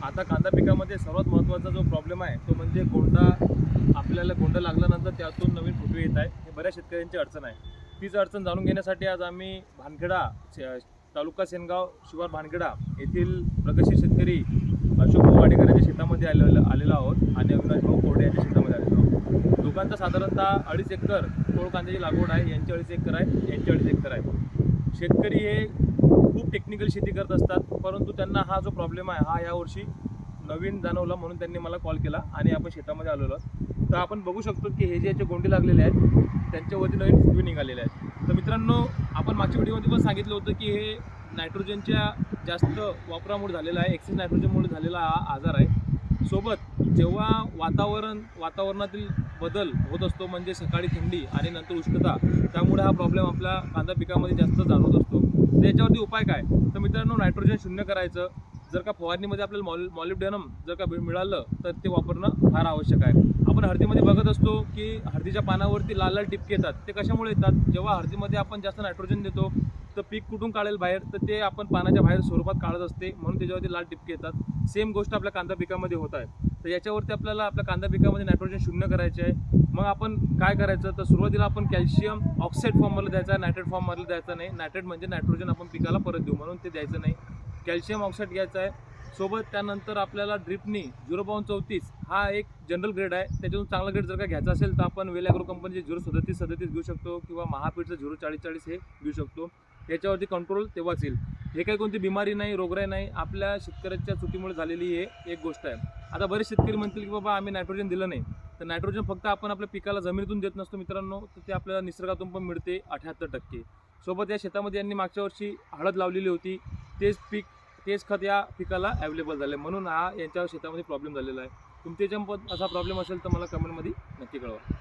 आता कांदा पिकामध्ये सर्वात महत्त्वाचा जो प्रॉब्लेम आहे तो म्हणजे गोंडा. आपल्याला गोंडा लागल्यानंतर त्यातून नवीन फुटवे येत आहे. हे बऱ्याच शेतकऱ्यांची अडचण आहे. तीच अडचण जाणून घेण्यासाठी आज आम्ही भानखेडा तालुका सेनगाव शिवार भानखेडा येथील प्रगतशील शेतकरी अशोक भाऊ वाडेकर यांच्या शेतामध्ये आलेलो आहोत आणि अविनाश भाऊ कोरडे यांच्या शेतामध्ये आलेलो आहोत. दोघांचा साधारणतः 2.5 एकर टोळ कांद्याची लागवड आहे. यांची 2.5 एकर आहे, यांची 2.5 एकर आहे. शेतकरी हे खूप टेक्निकल शेती करत असतात, परंतु त्यांना हा जो प्रॉब्लेम आहे हा यावर्षी नवीन जाणवला, म्हणून त्यांनी मला कॉल केला आणि आपण शेतामध्ये आलेलो आहोत. तर आपण बघू शकतो की हे जे याचे गोंडे लागलेले आहेत त्यांच्यावरती नवीन फुटवे निघालेले आहेत. तर मित्रांनो, आपण मागच्या व्हिडिओमध्ये पण सांगितलं होतं की हे नायट्रोजनच्या जास्त वापरामुळे झालेला आहे, एक्सेस नायट्रोजनमुळे झालेला हा आजार आहे. सोबत जेव्हा वातावरणातील बदल होत असतो, म्हणजे सकाळी थंडी आणि नंतर उष्णता, त्यामुळे हा प्रॉब्लेम आपल्या कांदा पिकामध्ये जास्त जाणवत असतो. तर याच्यावरती उपाय काय? तर मित्रांनो, नायट्रोजन शून्य करायचं. जर का फवारणीमध्ये आपल्याला मॉलिब्डेनम जर का मिळालं तर ते वापरणं फार आवश्यक आहे. आपण हळदीमध्ये बघत असतो की हळदीच्या पानावरती लाल लाल टिपके येतात. ते कशामुळे येतात? जेव्हा हळदीमध्ये आपण जास्त नायट्रोजन देतो तर पीक कुठून काढेल बाहेर, तर ते आपण पानाच्या बाहेर स्वरूपात काढत असते, म्हणून त्याच्यावरती लाल टिपके येतात. सेम गोष्ट आपल्या कांदा पिकामध्ये होत आहे. तर याच्यावरती आपल्याला आपल्या कांदा पिकामध्ये नायट्रोजन शून्य करायचे आहे. मग आपण काय करायचं? तर सुरुवातीला आपण कॅल्शियम ऑक्साईड फॉर्ममध्ये द्यायचा आहे, नायट्रेट फॉर्ममध्ये द्यायचा नाही. नायट्रेट म्हणजे नायट्रोजन आपण पिकाला परत देऊ म्हणून ते द्यायचं नाही. कॅल्शियम ऑक्साईड घ्यायचा आहे. सोबत त्यानंतर आपल्याला ड्रिपनी 0.34 हा एक जनरल ग्रेड आहे. त्याच्यातून चांगला ग्रेड जर का घ्यायचा असेल तर आपण वेल ॲग्रो कंपनीचे 0.37 घेऊ शकतो किंवा महापीठचं 0.40 हे घेऊ शकतो. याच्यावरती कंट्रोल तेव्हाच येईल. हे काही कोणती बिमारी नाही, रोगराई नाही, आपल्या शेतकऱ्याच्या चुकीमुळे झालेली हे एक गोष्ट आहे. आता बरेच शेतकरी म्हणतील की बाबा आम्ही नायट्रोजन दिलं नाही. तर नायट्रोजन फक्त आपण आपल्या पिकाला जमिनीतून देत नसतो मित्रांनो, तर ते आपल्याला निसर्गातून पण मिळते 78%. सोबत या शेतामध्ये यांनी मागच्या वर्षी हळद लावलेली होती. तेच खत या पिकाला अवेलेबल झालं, म्हणून हा यांच्या शेतामध्ये प्रॉब्लेम झालेला आहे. तुमच्या याच्यामध्ये असा प्रॉब्लेम असेल तर मला कमेंटमध्ये नक्की कळवा.